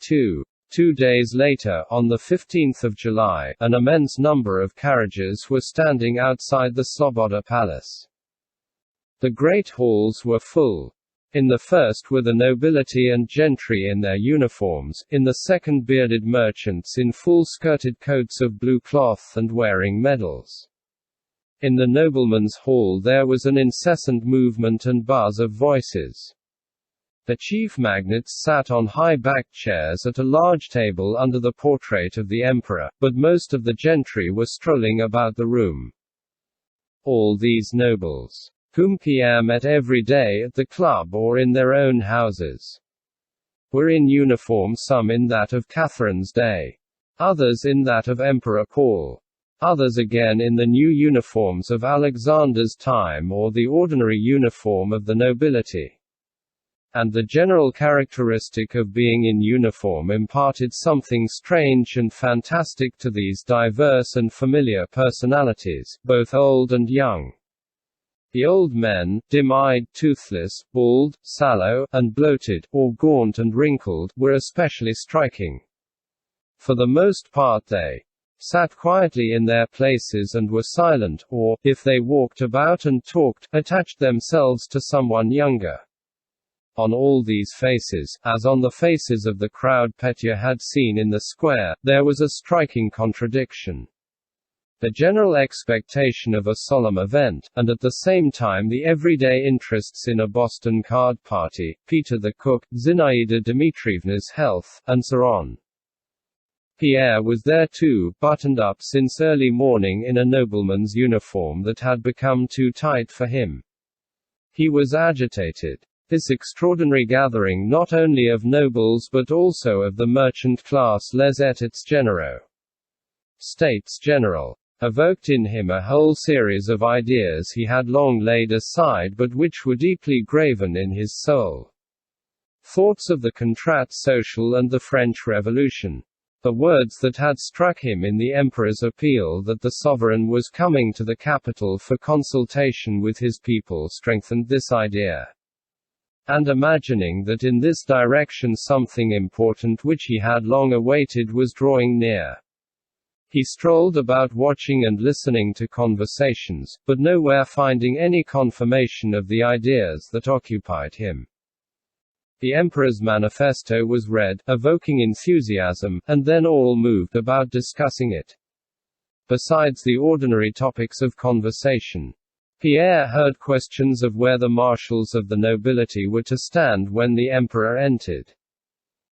2 days later, on the 15th of July, an immense number of carriages were standing outside the Sloboda Palace. The great halls were full. In the first were the nobility and gentry in their uniforms, in the second bearded merchants in full-skirted coats of blue cloth and wearing medals. In the noblemen's hall there was an incessant movement and buzz of voices. The chief magnates sat on high-backed chairs at a large table under the portrait of the emperor, but most of the gentry were strolling about the room. All these nobles, whom Pierre met every day at the club or in their own houses, were in uniform, some in that of Catherine's day, others in that of Emperor Paul, others again in the new uniforms of Alexander's time or the ordinary uniform of the nobility. And the general characteristic of being in uniform imparted something strange and fantastic to these diverse and familiar personalities, both old and young. The old men, dim-eyed, toothless, bald, sallow, and bloated, or gaunt and wrinkled, were especially striking. For the most part they sat quietly in their places and were silent, or, if they walked about and talked, attached themselves to someone younger. On all these faces, as on the faces of the crowd Petya had seen in the square, there was a striking contradiction. The general expectation of a solemn event, and at the same time the everyday interests in a Boston card party, Peter the cook, Zinaida Dmitrievna's health, and so on. Pierre was there too, buttoned up since early morning in a nobleman's uniform that had become too tight for him. He was agitated. This extraordinary gathering not only of nobles but also of the merchant class les États généraux, States General, evoked in him a whole series of ideas he had long laid aside but which were deeply graven in his soul. Thoughts of the contrat social and the French Revolution. The words that had struck him in the emperor's appeal that the sovereign was coming to the capital for consultation with his people strengthened this idea. And imagining that in this direction something important which he had long awaited was drawing near, he strolled about watching and listening to conversations, but nowhere finding any confirmation of the ideas that occupied him. The emperor's manifesto was read, evoking enthusiasm, and then all moved about discussing it. Besides the ordinary topics of conversation, Pierre heard questions of where the marshals of the nobility were to stand when the emperor entered,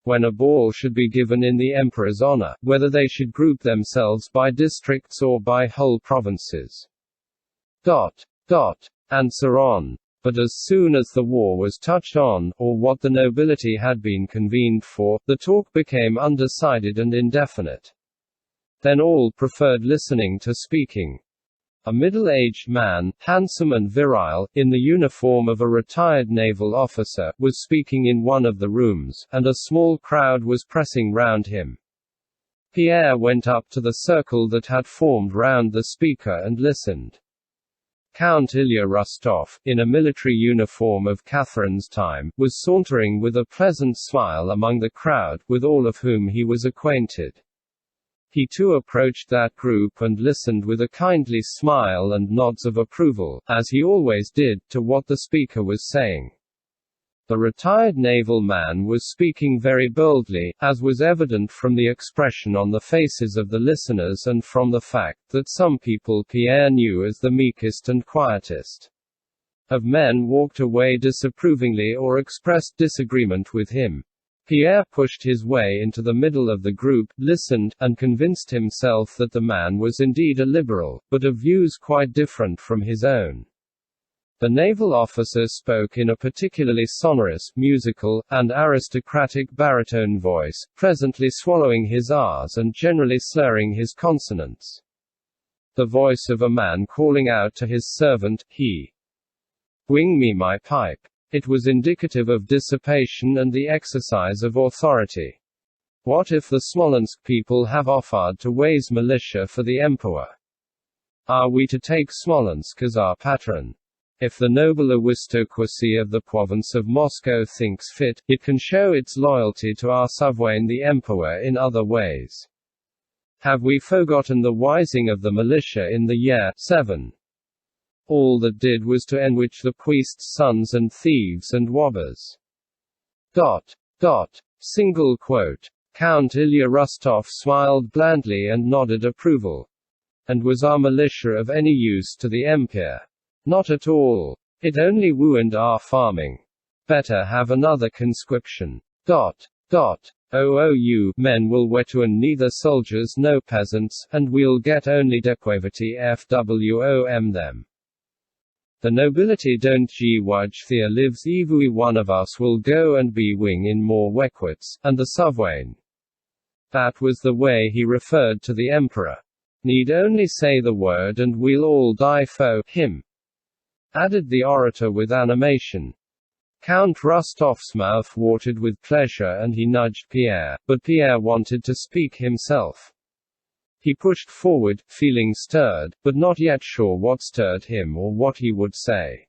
when a ball should be given in the emperor's honor, whether they should group themselves by districts or by whole provinces. And so on. But as soon as the war was touched on, or what the nobility had been convened for, the talk became undecided and indefinite. Then all preferred listening to speaking. A middle-aged man, handsome and virile, in the uniform of a retired naval officer, was speaking in one of the rooms, and a small crowd was pressing round him. Pierre went up to the circle that had formed round the speaker and listened. Count Ilya Rostov, in a military uniform of Catherine's time, was sauntering with a pleasant smile among the crowd, with all of whom he was acquainted. He too approached that group and listened with a kindly smile and nods of approval, as he always did, to what the speaker was saying. The retired naval man was speaking very boldly, as was evident from the expression on the faces of the listeners and from the fact that some people Pierre knew as the meekest and quietest of men walked away disapprovingly or expressed disagreement with him. Pierre pushed his way into the middle of the group, listened, and convinced himself that the man was indeed a liberal, but of views quite different from his own. The naval officer spoke in a particularly sonorous, musical, and aristocratic baritone voice, presently swallowing his R's and generally slurring his consonants. The voice of a man calling out to his servant, he. Bring me my pipe. It was indicative of dissipation and the exercise of authority. What if the Smolensk people have offered to raise militia for the emperor? Are we to take Smolensk as our patron? If the noble aristocracy of the province of Moscow thinks fit, it can show its loyalty to our sovereign the emperor in other ways. Have we forgotten the rising of the militia in the year 7? All that did was to enrich the priests' sons and thieves and robbers. Single quote. Count Ilya Rostov smiled blandly and nodded approval. And was our militia of any use to the empire? Not at all. It only ruined our farming. Better have another conscription. You men will return neither soldiers nor peasants, and we'll get only depravity FWOM them. The nobility don't grudge there lives every one of us will go and be wing in more requits, and the sovereign. That was the way he referred to the emperor. Need only say the word and we'll all die for him, added the orator with animation. Count Rostov's mouth watered with pleasure and he nudged Pierre, but Pierre wanted to speak himself. He pushed forward, feeling stirred, but not yet sure what stirred him or what he would say.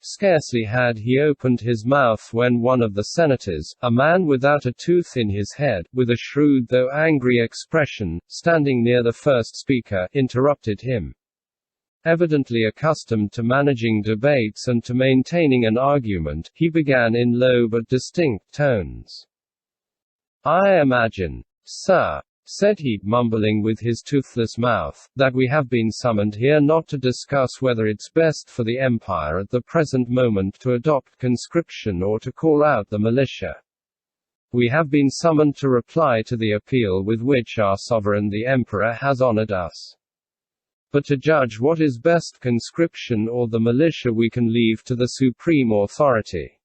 Scarcely had he opened his mouth when one of the senators, a man without a tooth in his head, with a shrewd though angry expression, standing near the first speaker, interrupted him. Evidently accustomed to managing debates and to maintaining an argument, he began in low but distinct tones. I imagine, sir, said he, mumbling with his toothless mouth, that we have been summoned here not to discuss whether it's best for the empire at the present moment to adopt conscription or to call out the militia. We have been summoned to reply to the appeal with which our sovereign the emperor has honored us. But to judge what is best, conscription or the militia, we can leave to the supreme authority.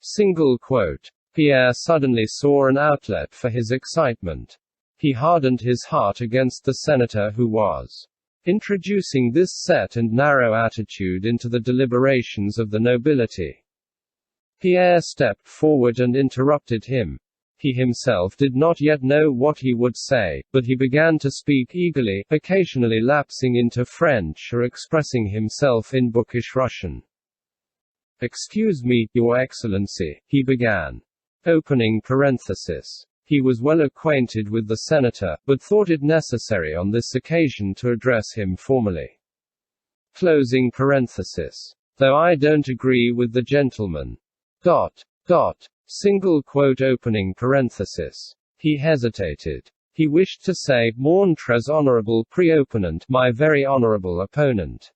Single quote. Pierre suddenly saw an outlet for his excitement. He hardened his heart against the senator who was introducing this set and narrow attitude into the deliberations of the nobility. Pierre stepped forward and interrupted him. He himself did not yet know what he would say, but he began to speak eagerly, occasionally lapsing into French or expressing himself in bookish Russian. Excuse me, Your Excellency, he began. Opening parenthesis. He was well acquainted with the senator, but thought it necessary on this occasion to address him formally. Closing parenthesis. Though I don't agree with the gentleman. Single quote opening parenthesis. He hesitated. He wished to say, Mon très honorable pre-opponent, my very honorable opponent.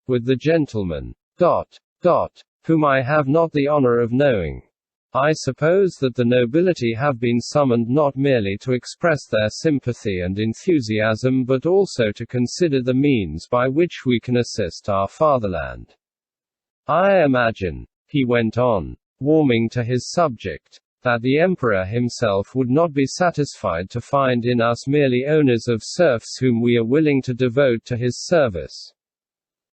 With the gentleman. Whom I have not the honor of knowing. I suppose that the nobility have been summoned not merely to express their sympathy and enthusiasm but also to consider the means by which we can assist our fatherland. I imagine, he went on, warming to his subject, that the emperor himself would not be satisfied to find in us merely owners of serfs whom we are willing to devote to his service.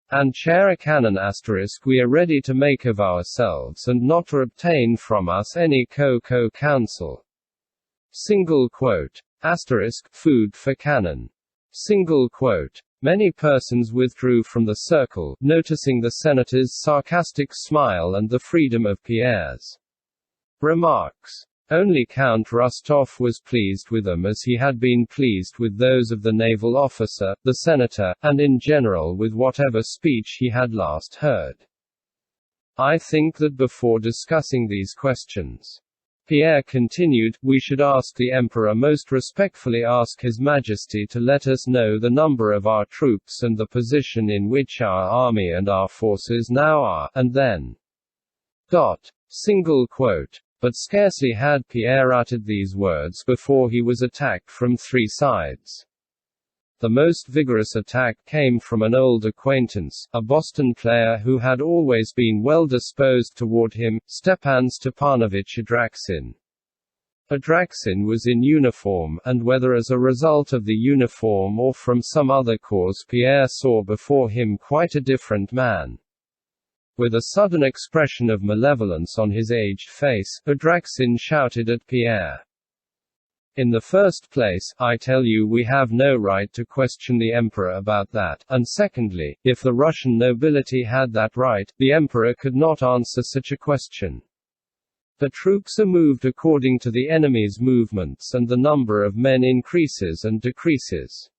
And chair a canon asterisk we are ready to make of ourselves and not to obtain from us any counsel. Single quote. Asterisk, food for cannon. Single quote. Many persons withdrew from the circle, noticing the senator's sarcastic smile and the freedom of Pierre's remarks. Only Count Rostov was pleased with them as he had been pleased with those of the naval officer, the senator, and in general with whatever speech he had last heard. I think that before discussing these questions, Pierre continued, we should ask the Emperor most respectfully ask His Majesty to let us know the number of our troops and the position in which our army and our forces now are, and then. Single quote. But scarcely had Pierre uttered these words before he was attacked from three sides. The most vigorous attack came from an old acquaintance, a Boston player who had always been well disposed toward him, Stepan Stepanovich Adraxin. Adraxin was in uniform, and whether as a result of the uniform or from some other cause Pierre saw before him quite a different man. With a sudden expression of malevolence on his aged face, Adraxin shouted at Pierre. In the first place, I tell you we have no right to question the emperor about that, and secondly, if the Russian nobility had that right, the emperor could not answer such a question. The troops are moved according to the enemy's movements and the number of men increases and decreases.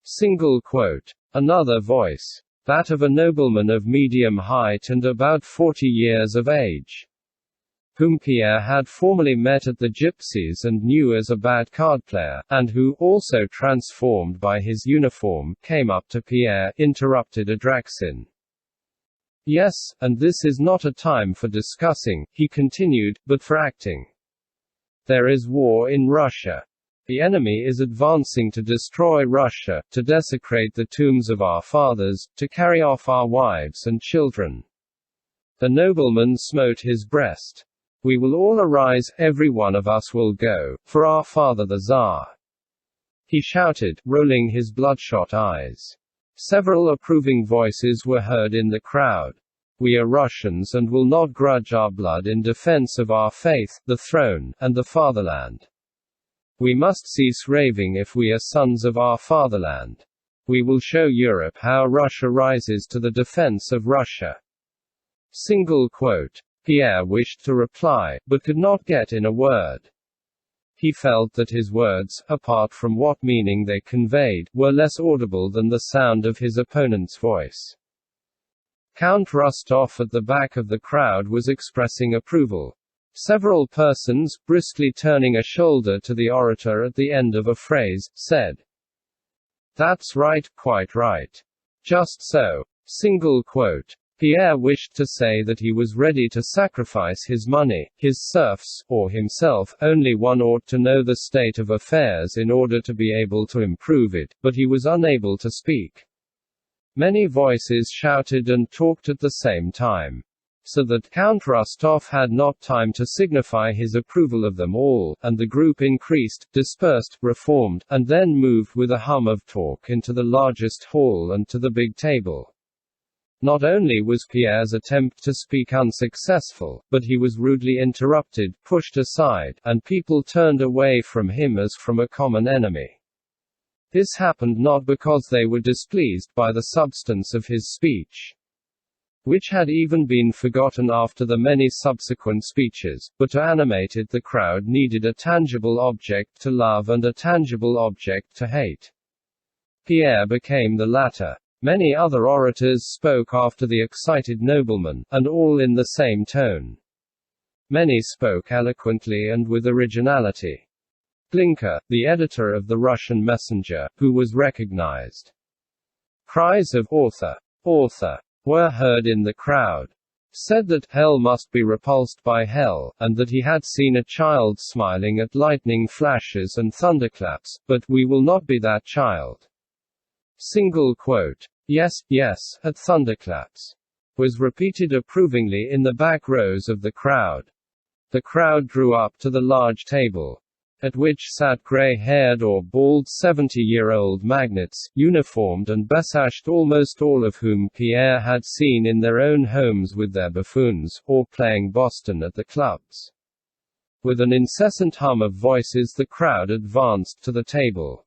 Single quote. Another voice. That of a nobleman of medium height and about 40 years of age, whom Pierre had formerly met at the Gypsies and knew as a bad card player, and who, also transformed by his uniform, came up to Pierre, interrupted Adraxin. Yes, and this is not a time for discussing, he continued, but for acting. There is war in Russia. The enemy is advancing to destroy Russia, to desecrate the tombs of our fathers, to carry off our wives and children. The nobleman smote his breast. We will all arise, every one of us will go, for our father the Tsar. He shouted, rolling his bloodshot eyes. Several approving voices were heard in the crowd. We are Russians and will not grudge our blood in defense of our faith, the throne, and the fatherland. We must cease raving if we are sons of our fatherland. We will show Europe how Russia rises to the defense of Russia. Single quote. Pierre wished to reply, but could not get in a word. He felt that his words, apart from what meaning they conveyed, were less audible than the sound of his opponent's voice. Count Rostov at the back of the crowd was expressing approval. Several persons, briskly turning a shoulder to the orator at the end of a phrase, said, "That's right, quite right. Just so." Single quote. Pierre wished to say that he was ready to sacrifice his money, his serfs, or himself, only one ought to know the state of affairs in order to be able to improve it, but he was unable to speak. Many voices shouted and talked at the same time, so that Count Rostov had not time to signify his approval of them all, and the group increased, dispersed, reformed, and then moved with a hum of talk into the largest hall and to the big table. Not only was Pierre's attempt to speak unsuccessful, but he was rudely interrupted, pushed aside, and people turned away from him as from a common enemy. This happened not because they were displeased by the substance of his speech, which had even been forgotten after the many subsequent speeches, but to animate it the crowd needed a tangible object to love and a tangible object to hate. Pierre became the latter. Many other orators spoke after the excited nobleman, and all in the same tone. Many spoke eloquently and with originality. Glinka, the editor of the Russian Messenger, who was recognized. Cries of "Author! Author!" were heard in the crowd. Said that hell must be repulsed by hell, and that he had seen a child smiling at lightning flashes and thunderclaps, but we will not be that child. Single quote. Yes, yes, at thunderclaps, was repeated approvingly in the back rows of the crowd. The crowd drew up to the large table, at which sat grey-haired or bald 70-year-old magnates, uniformed and besashed, almost all of whom Pierre had seen in their own homes with their buffoons, or playing Boston at the clubs. With an incessant hum of voices the crowd advanced to the table.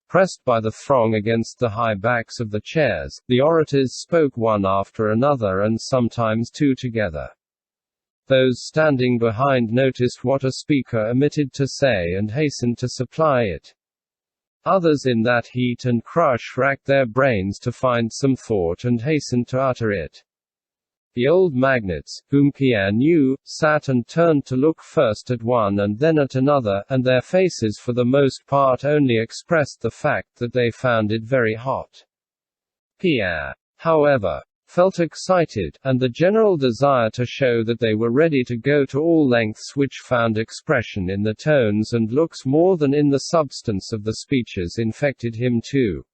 Pressed by the throng against the high backs of the chairs, the orators spoke one after another and sometimes two together. Those standing behind noticed what a speaker omitted to say and hastened to supply it. Others in that heat and crush racked their brains to find some thought and hastened to utter it. The old magnates, whom Pierre knew, sat and turned to look first at one and then at another, and their faces for the most part only expressed the fact that they found it very hot. Pierre, however, felt excited, and the general desire to show that they were ready to go to all lengths which found expression in the tones and looks more than in the substance of the speeches infected him too.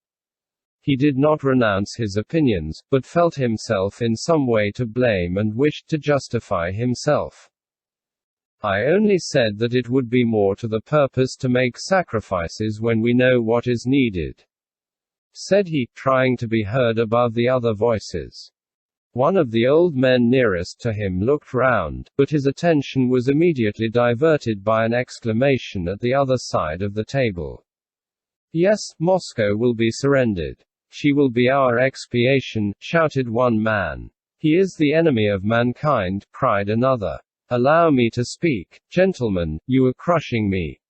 He did not renounce his opinions, but felt himself in some way to blame and wished to justify himself. I only said that it would be more to the purpose to make sacrifices when we know what is needed, said he, trying to be heard above the other voices. One of the old men nearest to him looked round, but his attention was immediately diverted by an exclamation at the other side of the table. "Yes, Moscow will be surrendered. She will be our expiation," shouted one man. "He is the enemy of mankind," cried another. "Allow me to speak. Gentlemen, you are crushing me.